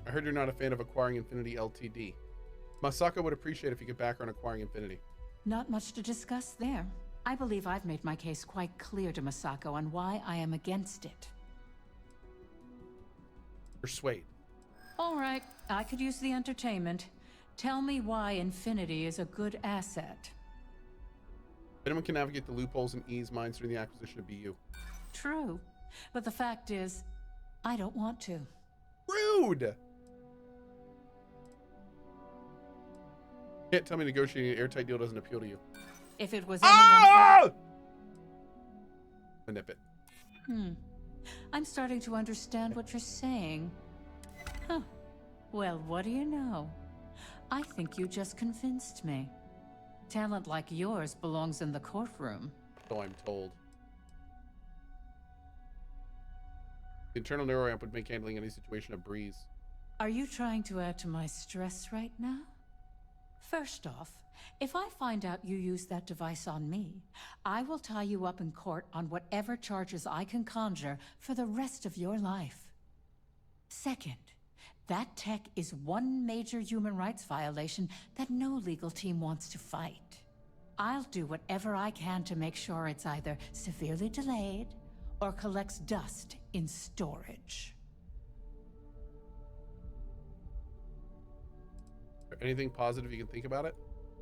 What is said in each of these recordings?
I heard you're not a fan of acquiring Infinity Ltd. Masako would appreciate if you could back her on acquiring Infinity. Not much to discuss there. I believe I've made my case quite clear to Masako on why I am against it. Persuade. All right, I could use the entertainment. Tell me why Infinity is a good asset. If anyone can navigate the loopholes and ease minds during the acquisition of BU. True, but the fact is, I don't want to. Rude! Can't tell me negotiating an airtight deal doesn't appeal to you. If it was anyone... Ah! Nip it. I'm starting to understand what you're saying. Huh. Well, what do you know? I think you just convinced me. Talent like yours belongs in the courtroom. So I'm told. The internal neuroamp would make handling any situation a breeze. Are you trying to add to my stress right now? First off, if I find out you used that device on me, I will tie you up in court on whatever charges I can conjure for the rest of your life. Second, that tech is one major human rights violation that no legal team wants to fight. I'll do whatever I can to make sure it's either severely delayed or collects dust in storage. Anything positive you can think about it?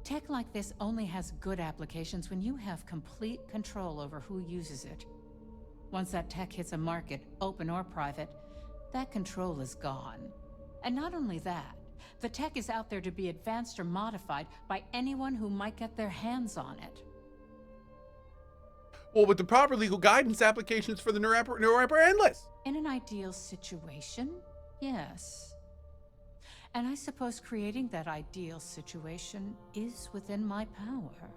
Tech like this only has good applications when you have complete control over who uses it. Once that tech hits a market, open or private, that control is gone. And not only that, the tech is out there to be advanced or modified by anyone who might get their hands on it. Well, with the proper legal guidance, applications for the neuroamp are endless. In an ideal situation, yes. And I suppose creating that ideal situation is within my power.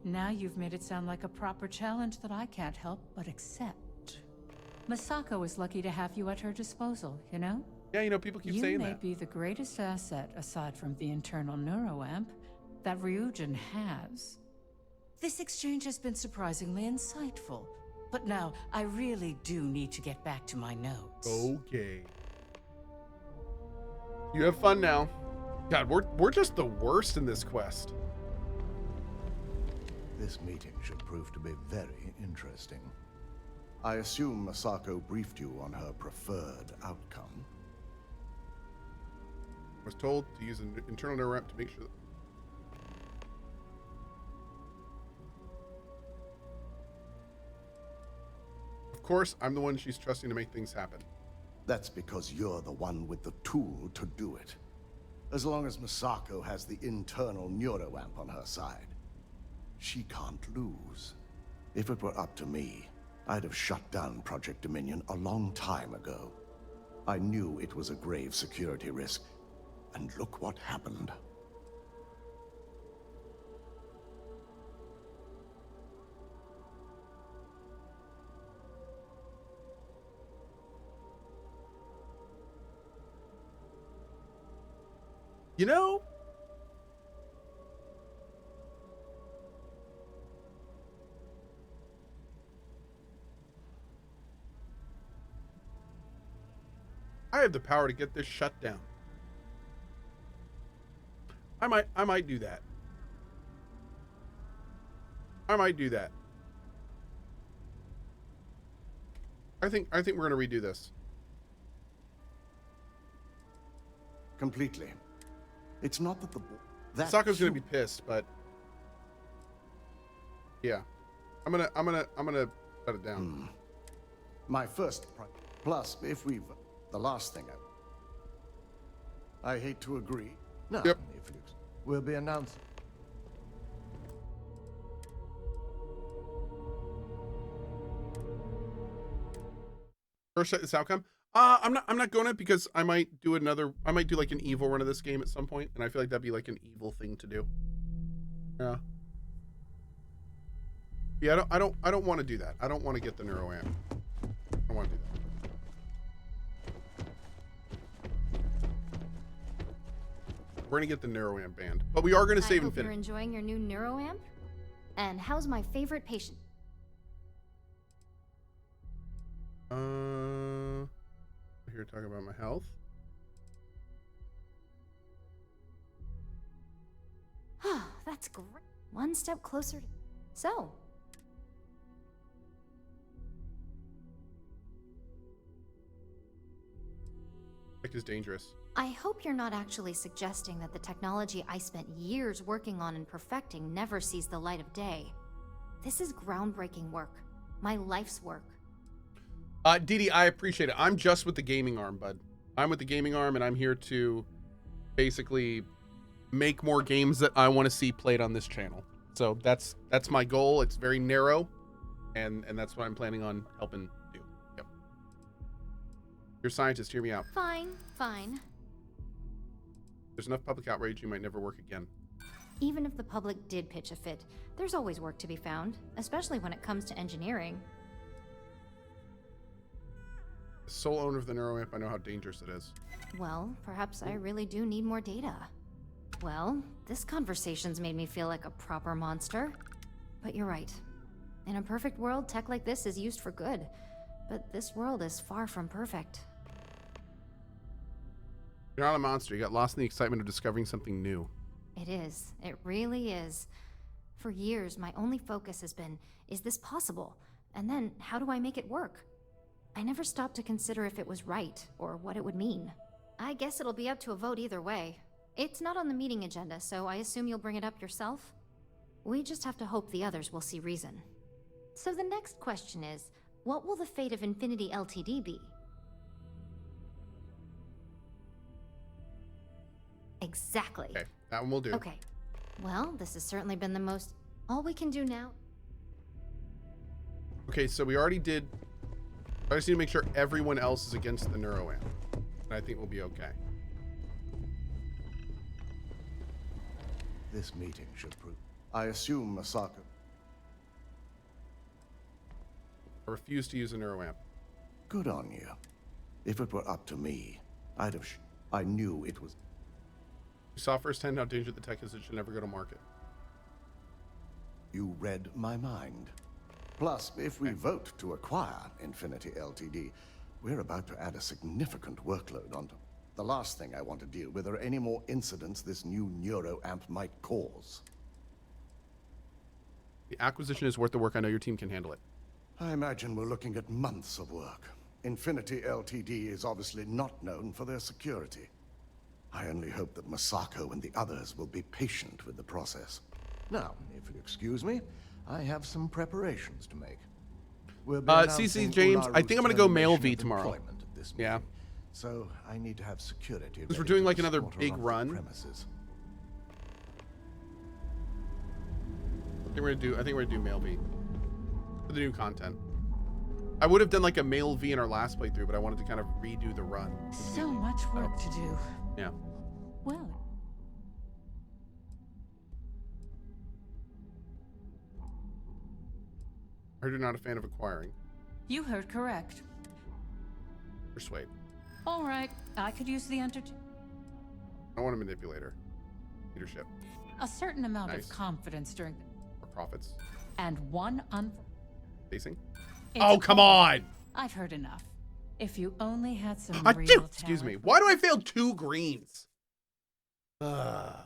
Now you've made it sound like a proper challenge that I can't help but accept. Masako is lucky to have you at her disposal, you know? Yeah, you know, people keep saying that. You may be the greatest asset, aside from the internal neuroamp, that Ryujin has. This exchange has been surprisingly insightful. But now, I really do need to get back to my notes. Okay. You have fun now. God, we're just the worst in this quest. This meeting should prove to be very interesting. I assume Masako briefed you on her preferred outcome. I was told to use an internal neuroamp to make sure that... Of course, I'm the one she's trusting to make things happen. That's because you're the one with the tool to do it. As long as Masako has the internal neuroamp on her side, she can't lose. If it were up to me, I'd have shut down Project Dominion a long time ago. I knew it was a grave security risk, and look what happened. You know, I have the power to get this shut down. I might do that. I might do that. I think we're gonna redo this. Completely. It's not that Sako's gonna be pissed, but yeah, I'm gonna shut it down. My first plus, if we've the last thing I hate to agree. No, Yep. if you will be announced. First this outcome. I'm not going to, because I might do like an evil run of this game at some point, and I feel like that'd be like an evil thing to do. Yeah. Yeah, I don't want to do that. I don't want to get the neuroamp. I don't want to do that. We're gonna get the neuroamp banned, but we are gonna save I hope Infinity. you're enjoying your new neuroamp. And how's my favorite patient? here talking about my health. That's great. One step closer to... So, Tech is dangerous. I hope you're not actually suggesting that the technology I spent years working on and perfecting never sees the light of day. This is groundbreaking work. My life's work. Dee Dee, I appreciate it. I'm just with the gaming arm, bud. I'm with the gaming arm, and I'm here to basically make more games that I want to see played on this channel. So that's my goal. It's very narrow, and that's what I'm planning on helping do. Yep. You're a scientist. Hear me out. Fine, fine. There's enough public outrage. You might never work again. Even if the public did pitch a fit, there's always work to be found, especially when it comes to engineering. As sole owner of the neuroamp, I know how dangerous it is. Well, perhaps I really do need more data. Well, this conversation's made me feel like a proper monster. But you're right. In a perfect world, tech like this is used for good. But this world is far from perfect. You're not a monster. You got lost in the excitement of discovering something new. It is. It really is. For years, my only focus has been, is this possible? And then, how do I make it work? I never stopped to consider if it was right, or what it would mean. I guess it'll be up to a vote either way. It's not on the meeting agenda, so I assume you'll bring it up yourself? We just have to hope the others will see reason. So the next question is, what will the fate of Infinity Ltd be? Exactly. Okay, that one will do. Okay. Well, this has certainly been the most... All we can do now... Okay, so we already did... I just need to make sure everyone else is against the neuroamp. And I think we'll be okay. This meeting should prove. I assume Masako. I refuse to use a neuroamp. Good on you. If it were up to me, I'd have. I knew it was. You saw firsthand how dangerous the tech is. It should never go to market. You read my mind. Plus, if we vote to acquire Infinity Ltd, we're about to add a significant workload onto. The last thing I want to deal with are any more incidents this new neuroamp might cause. The acquisition is worth the work. I know your team can handle it. I imagine we're looking at months of work. Infinity Ltd is obviously not known for their security. I only hope that Masako and the others will be patient with the process. Now, if you'll excuse me, I have some preparations to make. We'll be CC James, I think I'm gonna go male V tomorrow. Yeah. So I need to have security. Because we're doing like another big run. Premises. I think we're gonna do male V for the new content. I would have done like a male V in our last playthrough, but I wanted to kind of redo the run. So much work to do. Yeah. Well, I heard you're not a fan of acquiring. you heard correct. Persuade. All right, I could use the entertainment. I want a manipulator. Leadership. A certain amount Nice. of confidence during the... Or profits. And one Facing. It's Oh, come on! I've heard enough. If you only had some I real do. Excuse me. talent- Why do I fail 2 greens? Oh,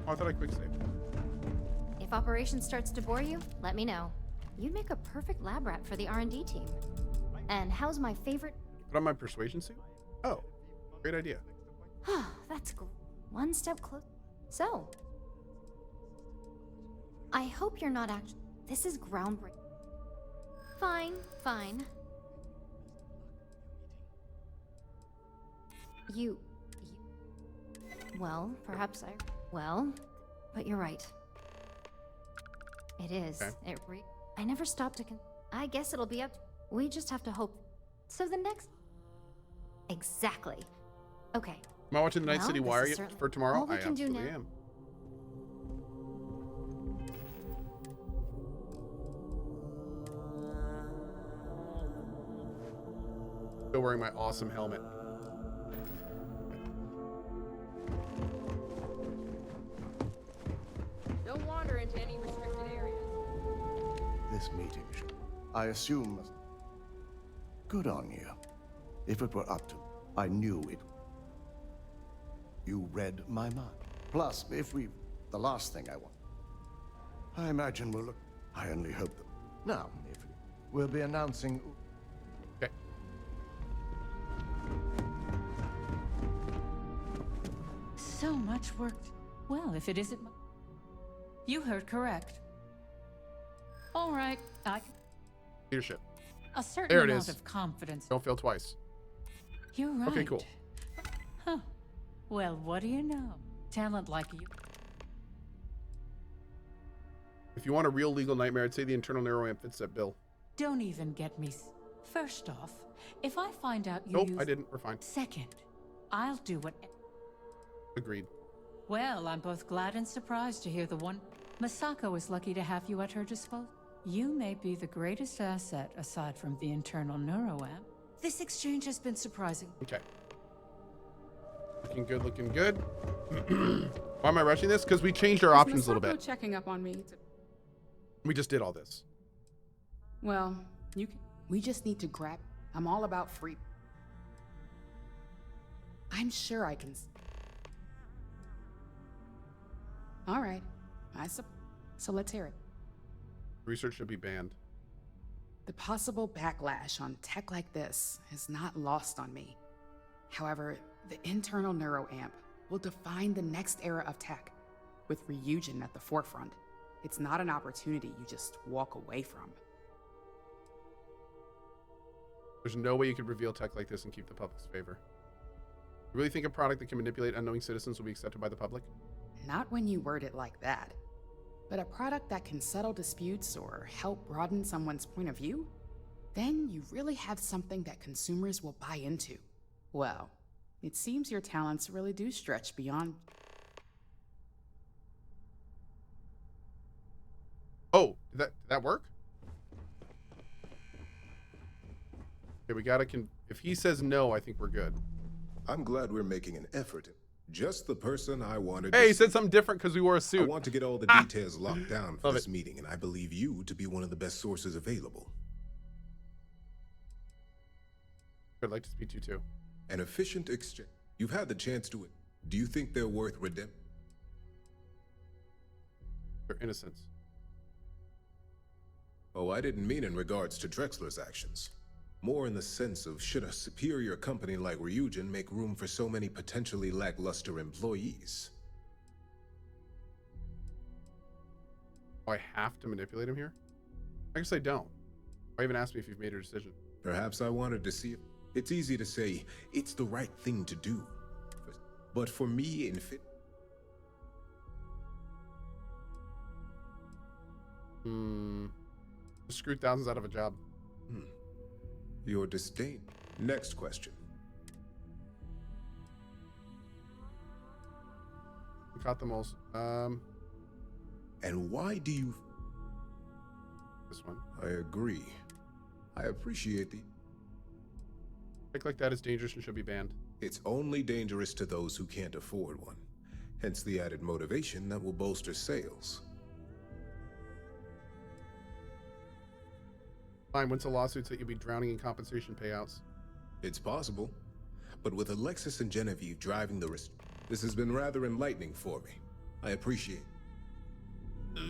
I thought I quick saved. If operations starts to bore you, let me know. You'd make a perfect lab rat for the R&D team. And how's my favorite... Put on my persuasion suit? Oh, great idea. That's one step close. So, I hope you're not actually... This is groundbreaking. Fine, fine. You... Well, perhaps I... Well, but you're right. It is. Okay. I never stopped to I guess it'll be up... We just have to hope... So the next... Exactly. Okay. Am I watching the Night Well, City this Wire is yet certainly for tomorrow? all we I can do absolutely now. am. Still wearing my awesome helmet. Don't wander into any restricted areas. this meeting. I assume... Good on you. If it were up to... I knew it... You read my mind. Plus, if we... The last thing I want... I imagine we'll look... I only hope that... Now, if we'll be announcing... Okay. So much work. Well, if it isn't... You heard correct. All right, Leadership. a certain There it amount is. of confidence. Don't fail twice. You're right. Okay, cool. Huh. Well, what do you know? Talent like you. If you want a real legal nightmare, I'd say the internal neuroamp fits that bill. Don't even get me. First off, if I find out you Nope, use... I didn't. We're fine. Second, I'll do what... Agreed. Well, I'm both glad and surprised to hear the one... Misako is lucky to have you at her disposal. You may be the greatest asset aside from the internal neuroamp. This exchange has been surprising. Okay. Looking good, looking good. Why am I rushing this? Because we changed our options a little bit. Checking up on me. We just did all this. Well, we just need to grab. I'm all about free. I'm sure I can. All right. So let's hear it. Research should be banned. The possible backlash on tech like this is not lost on me. However, the internal neuroamp will define the next era of tech, with Ryujin at the forefront. It's not an opportunity you just walk away from. There's no way you could reveal tech like this and keep the public's favor. You really think a product that can manipulate unknowing citizens will be accepted by the public? Not when you word it like that. But a product that can settle disputes or help broaden someone's point of view? Then you really have something that consumers will buy into. Well, it seems your talents really do stretch beyond... Oh, did that work? Okay, we gotta if he says no, I think we're good. I'm glad we're making an effort. Just the person I wanted Hey, to he said something different because we wore a I suit. want to get all the details locked down for Love this it. meeting, and I believe you to be one of the best sources available. I'd like to speak to you too. An efficient exchange. You've had the chance to it. Do you think they're worth redemption? Your innocence. Oh, I didn't mean in regards to Drexler's actions. More in the sense of, should a superior company like Ryujin make room for so many potentially lackluster employees? Oh, I have to manipulate him here? I guess I don't. Why even ask me if you've made a decision? Perhaps I wanted to see it. It's easy to say, it's the right thing to do. But for me, in fit... Screwed thousands out of a job. Your disdain. Next question. We caught them all. And why do you... This one. I agree. I appreciate the... Tech like that is dangerous and should be banned. It's only dangerous to those who can't afford one. Hence the added motivation that will bolster sales. Fine, when's the lawsuits that you'll be drowning in compensation payouts? It's possible. But with Alexis and Genevieve driving the risk, this has been rather enlightening for me. I appreciate it.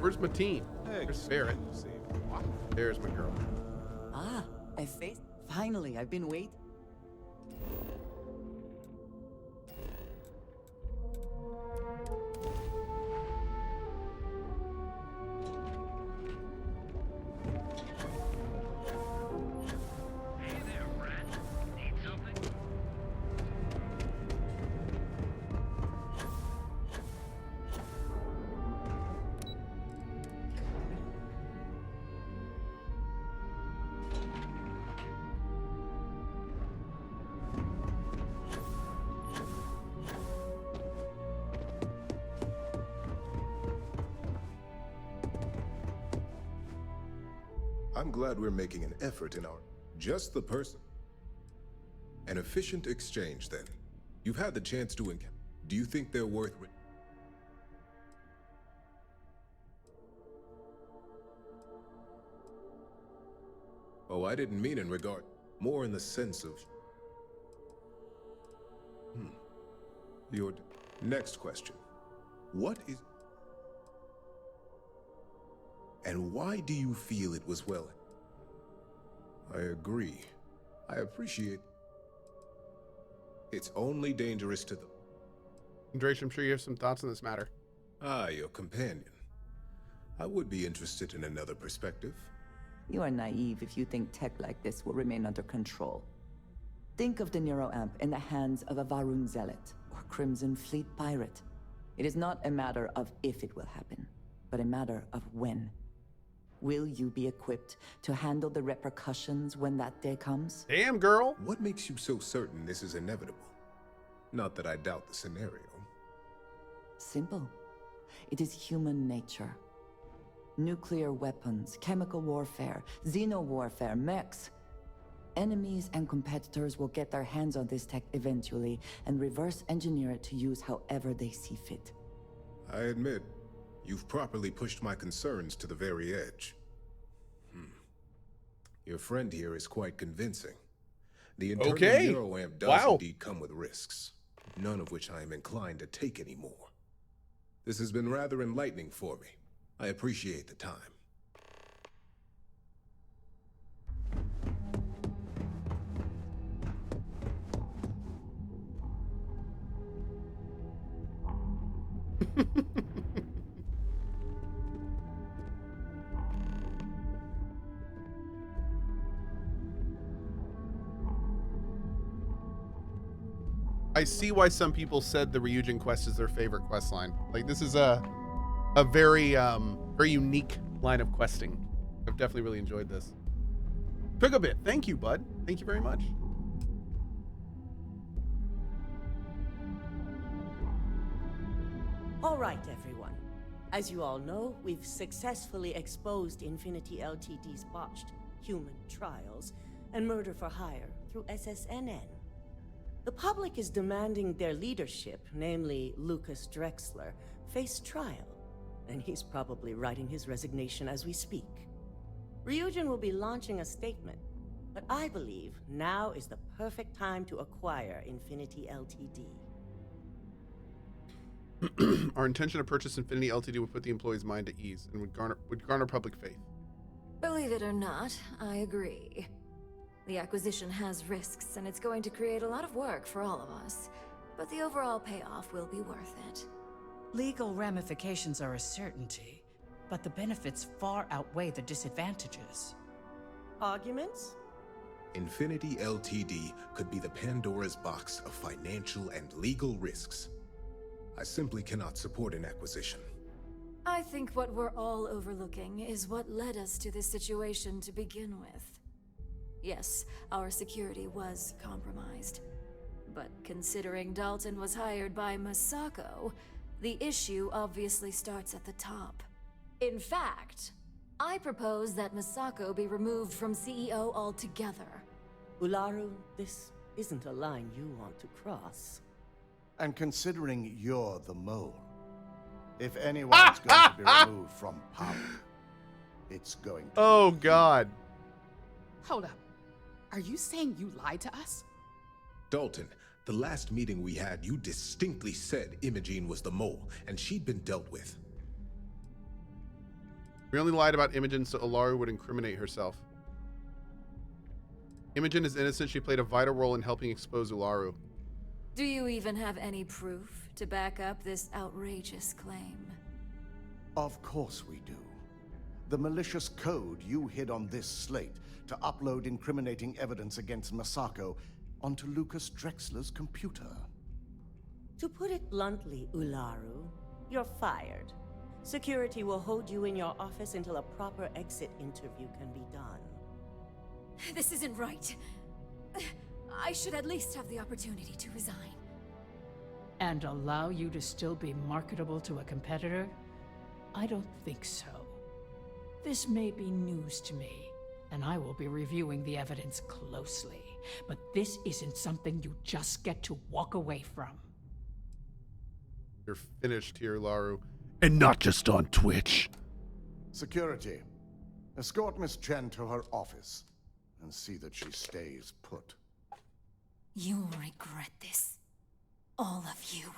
Where's my team? There's Barrett. There's my girl. Ah, I faced. Finally, I've been waiting. I'm glad we're making an effort in our... Just the person. An efficient exchange, then. You've had the chance to encounter... Do you think they're worth... Oh, I didn't mean in regard... More in the sense of... Your... Next question. What is... And why do you feel it was well? I agree. I appreciate... It's only dangerous to the... Andreas, I'm sure you have some thoughts on this matter. Ah, your companion. I would be interested in another perspective. You are naive if you think tech like this will remain under control. Think of the neuroamp in the hands of a Varun zealot or Crimson Fleet pirate. It is not a matter of if it will happen, but a matter of when. Will you be equipped to handle the repercussions when that day comes? Damn, girl. What makes you so certain this is inevitable? Not that I doubt the scenario. Simple. It is human nature. Nuclear weapons, chemical warfare, xeno-warfare, mechs. Enemies and competitors will get their hands on this tech eventually and reverse engineer it to use however they see fit. I admit, you've properly pushed my concerns to the very edge. Your friend here is quite convincing. The internal neuroamp does indeed come with risks, none of which I am inclined to take anymore. This has been rather enlightening for me. I appreciate the time. I see why some people said the Ryujin quest is their favorite quest line. Like, this is a very very unique line of questing. I've definitely really enjoyed this. Took a bit. Thank you, bud. Thank you very much. All right, everyone. As you all know, we've successfully exposed Infinity Ltd's botched human trials and murder for hire through SSNN. The public is demanding their leadership, namely Lucas Drexler, face trial, and he's probably writing his resignation as we speak. Ryujin will be launching a statement, but I believe now is the perfect time to acquire Infinity Ltd. Our intention to purchase Infinity Ltd would put the employee's mind at ease and would garner public faith. Believe it or not, I agree. The acquisition has risks, and it's going to create a lot of work for all of us. But the overall payoff will be worth it. Legal ramifications are a certainty, but the benefits far outweigh the disadvantages. Arguments? Infinity Ltd could be the Pandora's box of financial and legal risks. I simply cannot support an acquisition. I think what we're all overlooking is what led us to this situation to begin with. Yes, our security was compromised. But considering Dalton was hired by Masako, the issue obviously starts at the top. In fact, I propose that Masako be removed from CEO altogether. Ularu, this isn't a line you want to cross. And considering you're the mole, if anyone's going to be removed from power, it's going to Oh, God. Hold up. Are you saying you lied to us? Dalton, the last meeting we had, you distinctly said Imogene was the mole, and she'd been dealt with. We only lied about Imogen so Ularu would incriminate herself. Imogen is innocent. She played a vital role in helping expose Ularu. Do you even have any proof to back up this outrageous claim? Of course we do. The malicious code you hid on this slate to upload incriminating evidence against Masako onto Lucas Drexler's computer. To put it bluntly, Ularu, you're fired. Security will hold you in your office until a proper exit interview can be done. This isn't right. I should at least have the opportunity to resign. And allow you to still be marketable to a competitor? I don't think so. This may be news to me, and I will be reviewing the evidence closely. But this isn't something you just get to walk away from. You're finished here, Ularu. And not just on Twitch. Security, escort Miss Chen to her office and see that she stays put. You'll regret this. All of you.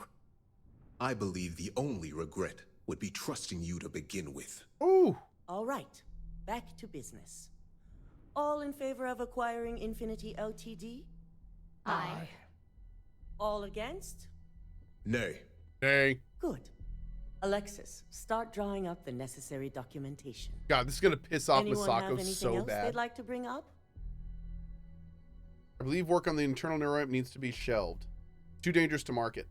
I believe the only regret would be trusting you to begin with. Ooh. All right, back to business. All in favor of acquiring Infinity Ltd? Aye. All against? Nay. Nay. Good. Alexis, start drawing up the necessary documentation. God, this is gonna piss off Anyone have Masako anything so else bad. they'd like to bring up? I believe work on the internal neuroamp needs to be shelved. Too dangerous to market.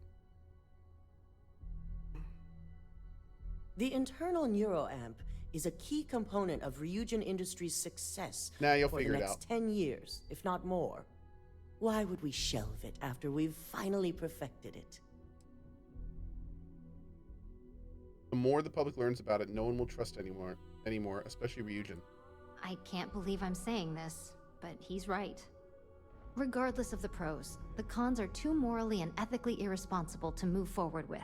The internal neuroamp is a key component of Ryujin Industries' success You'll for figure the it next out. 10 years, if not more. Why would we shelve it after we've finally perfected it? The more the public learns about it, no one will trust anymore, especially Ryujin. I can't believe I'm saying this, but he's right. Regardless of the pros, the cons are too morally and ethically irresponsible to move forward with.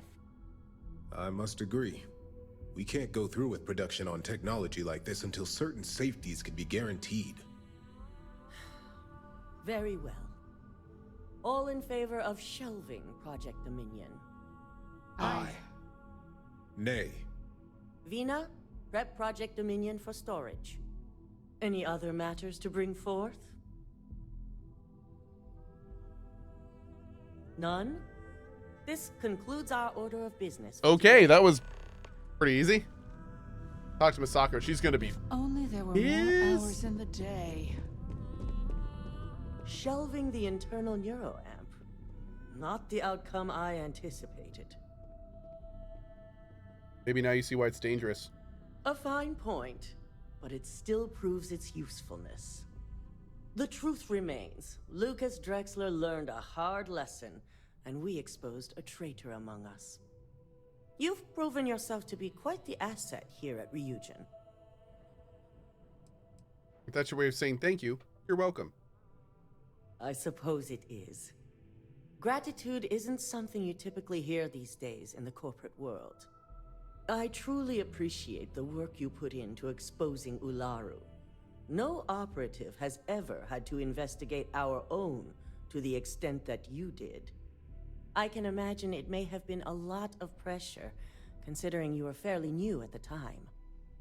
I must agree. We can't go through with production on technology like this until certain safeties can be guaranteed. Very well. All in favor of shelving Project Dominion? Aye. Nay. Vina, prep Project Dominion for storage. Any other matters to bring forth? None? This concludes our order of business. Okay, that was pretty easy. Talk to Masako. She's gonna be. If only there were more hours in the day. Shelving the internal neuroamp. Not the outcome I anticipated. Maybe now you see why it's dangerous. A fine point, but it still proves its usefulness. The truth remains, Lucas Drexler learned a hard lesson, and we exposed a traitor among us. You've proven yourself to be quite the asset here at Ryujin. If that's your way of saying thank you, you're welcome. I suppose it is. Gratitude isn't something you typically hear these days in the corporate world. I truly appreciate the work you put into exposing Ularu. No operative has ever had to investigate our own to the extent that you did. I can imagine it may have been a lot of pressure, considering you were fairly new at the time.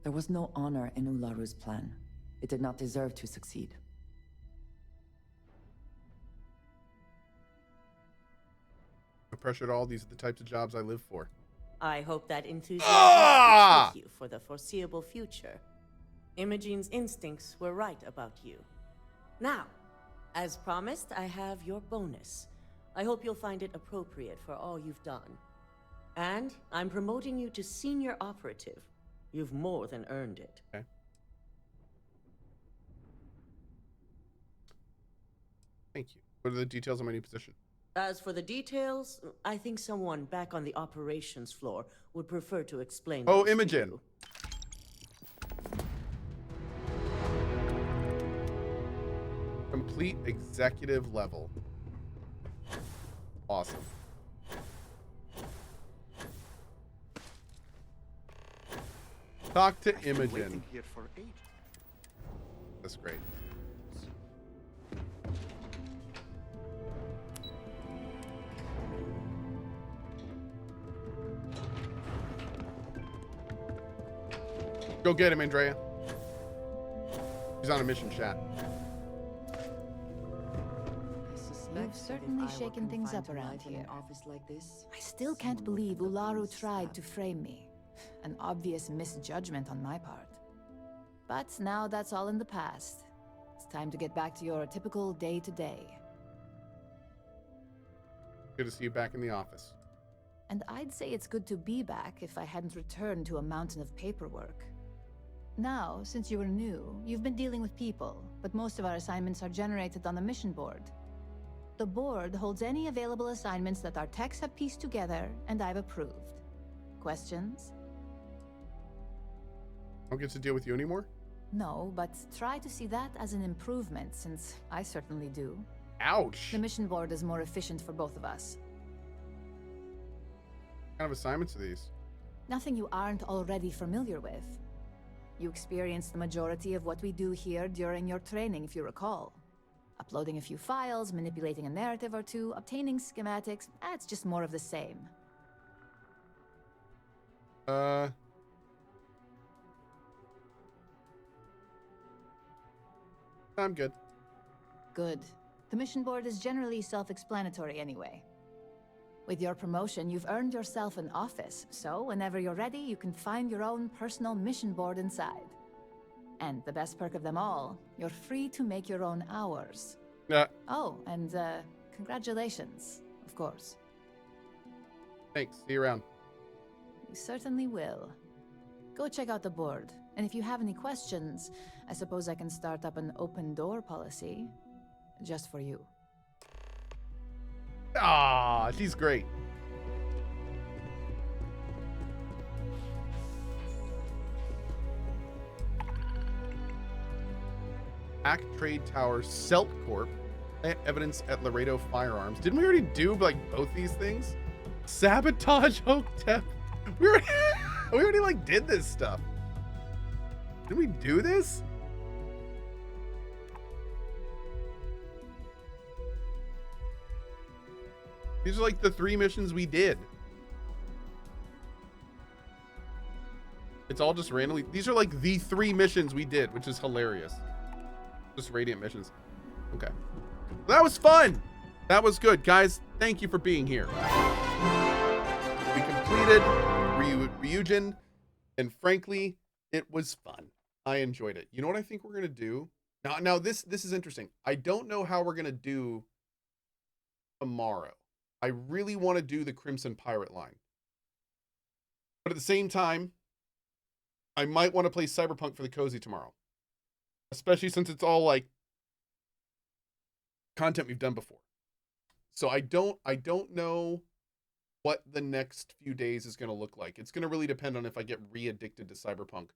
There was no honor in Ularu's plan. It did not deserve to succeed. No pressure at all. These are the types of jobs I live for. I hope that enthusiasm sticks with you for the foreseeable future. Imogene's instincts were right about you. Now, as promised, I have your bonus. I hope you'll find it appropriate for all you've done. And I'm promoting you to senior operative. You've more than earned it. Okay. Thank you. What are the details on my new position? As for the details, I think someone back on the operations floor would prefer to explain. Oh, those to Imogen. you. Complete executive level. Awesome. Talk to Imogen. That's great. Go get him, Andrea. He's on a mission chat. You've certainly shaken things up around here. I still can't believe Ularu tried to frame me. An obvious misjudgment on my part. But now that's all in the past. It's time to get back to your typical day-to-day. Good to see you back in the office. And I'd say it's good to be back if I hadn't returned to a mountain of paperwork. Now, since you were new, you've been dealing with people, but most of our assignments are generated on the mission board. The board holds any available assignments that our techs have pieced together, and I've approved. Questions? I don't get to deal with you anymore? No, but try to see that as an improvement, since I certainly do. Ouch! The mission board is more efficient for both of us. What kind of assignments are these? Nothing you aren't already familiar with. You experienced the majority of what we do here during your training, if you recall. Uploading a few files, manipulating a narrative or two, obtaining schematics, it's just more of the same. I'm good. Good. The mission board is generally self-explanatory anyway. With your promotion, you've earned yourself an office, so whenever you're ready, you can find your own personal mission board inside. And the best perk of them all, you're free to make your own hours. Yeah. Oh, and congratulations, of course. Thanks. See you around. You certainly will. Go check out the board, and if you have any questions, I suppose I can start up an open door policy. Just for you. Ah, she's great. Hack Trade Tower, Selt Corp, evidence at Laredo Firearms. Didn't we already do like both these things? Sabotage Hotep. We already like did this stuff. Did we do this? These are like the 3 missions we did. It's all just randomly. These are like the 3 missions we did, which is hilarious. Just Radiant missions. Okay. That was fun. That was good. Guys, thank you for being here. We completed Ryujin, and frankly, it was fun. I enjoyed it. You know what I think we're going to do? Now this is interesting. I don't know how we're going to do tomorrow. I really want to do the Crimson Pirate line. But at the same time, I might want to play Cyberpunk for the Cozy tomorrow. Especially since it's all like content we've done before. So I don't know what the next few days is going to look like. It's going to really depend on if I get re-addicted to Cyberpunk,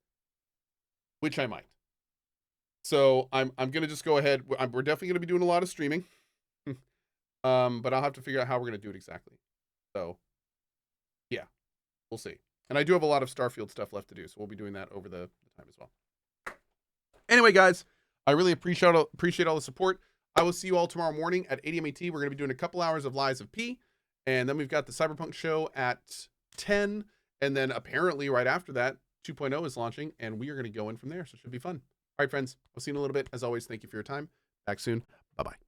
which I might. So I'm going to just go ahead. We're definitely going to be doing a lot of streaming. But I'll have to figure out how we're going to do it exactly. So, yeah, we'll see. And I do have a lot of Starfield stuff left to do, so we'll be doing that over the time as well. Anyway, guys, I really appreciate all the support. I will see you all tomorrow morning at 8 a.m. AT. We're going to be doing a couple hours of Lies of P, and then we've got the Cyberpunk show at 10, and then apparently right after that, 2.0 is launching, and we are going to go in from there, so it should be fun. All right, friends, we'll see you in a little bit. As always, thank you for your time. Back soon. Bye-bye.